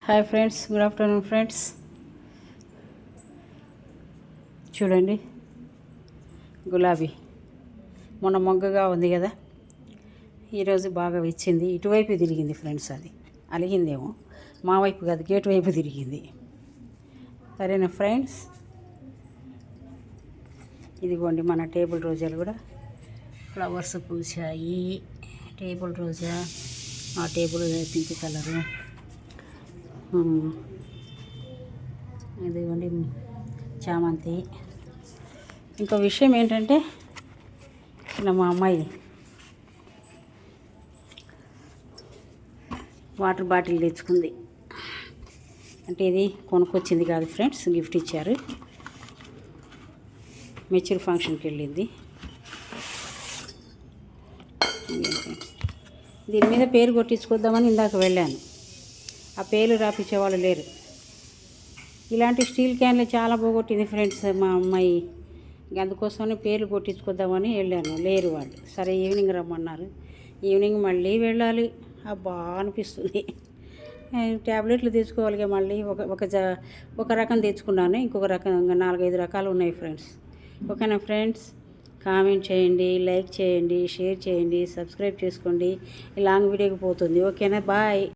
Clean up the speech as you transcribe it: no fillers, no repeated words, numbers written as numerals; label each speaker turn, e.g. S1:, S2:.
S1: Hi friends, good afternoon friends. చూడండి, గులాబీ మొన్న మొగ్గగా ఉంది కదా, ఈరోజు బాగా వచ్చింది. ఇటువైపు తిరిగింది ఫ్రెండ్స్, అది అలిగిందేమో, మా వైపు కాదు గేటు వైపు తిరిగింది. సరేనా ఫ్రెండ్స్, ఇదిగోండి మన టేబుల్ రోజాలు కూడా ఫ్లవర్స్ పూసాయి. టేబుల్ రోజా, ఆ టేబుల్ పింక్ కలరు, ఇదిగోండి చామంతి. ఇంకో విషయం ఏంటంటే, ఇలా మా అమ్మాయి వాటర్ బాటిల్ తెచ్చుకుంది. అంటే ఇది కొనుక్కొచ్చింది కాదు ఫ్రెండ్స్, గిఫ్ట్ ఇచ్చారు. మెచ్యూర్ ఫంక్షన్కి వెళ్ళింది. దీని మీద పేరు కొట్టించుకొద్దామని ఇందాక వెళ్ళాను. ఆ పేర్లు రాపించేవాళ్ళు లేరు. ఇలాంటి స్టీల్ క్యాన్లు చాలా పోగొట్టింది ఫ్రెండ్స్ మా అమ్మాయి. అందుకోసమని పేర్లు కొట్టించుకొద్దామని వెళ్ళాను, లేరు వాళ్ళు. సరే ఈవినింగ్ రమ్మన్నారు. ఈవినింగ్ మళ్ళీ వెళ్ళాలి. అబ్బా అనిపిస్తుంది. ట్యాబ్లెట్లు తెచ్చుకోవాలి. మళ్ళీ ఒక రకం తెచ్చుకున్నాను, ఇంకొక రకం 4-5 రకాలు ఉన్నాయి ఫ్రెండ్స్. ఓకేనా ఫ్రెండ్స్, కామెంట్ చేయండి, లైక్ చేయండి, షేర్ చేయండి, సబ్స్క్రైబ్ చేసుకోండి. ఈ లాంగ్ వీడియోకి పోతుంది. ఓకేనా, బాయ్.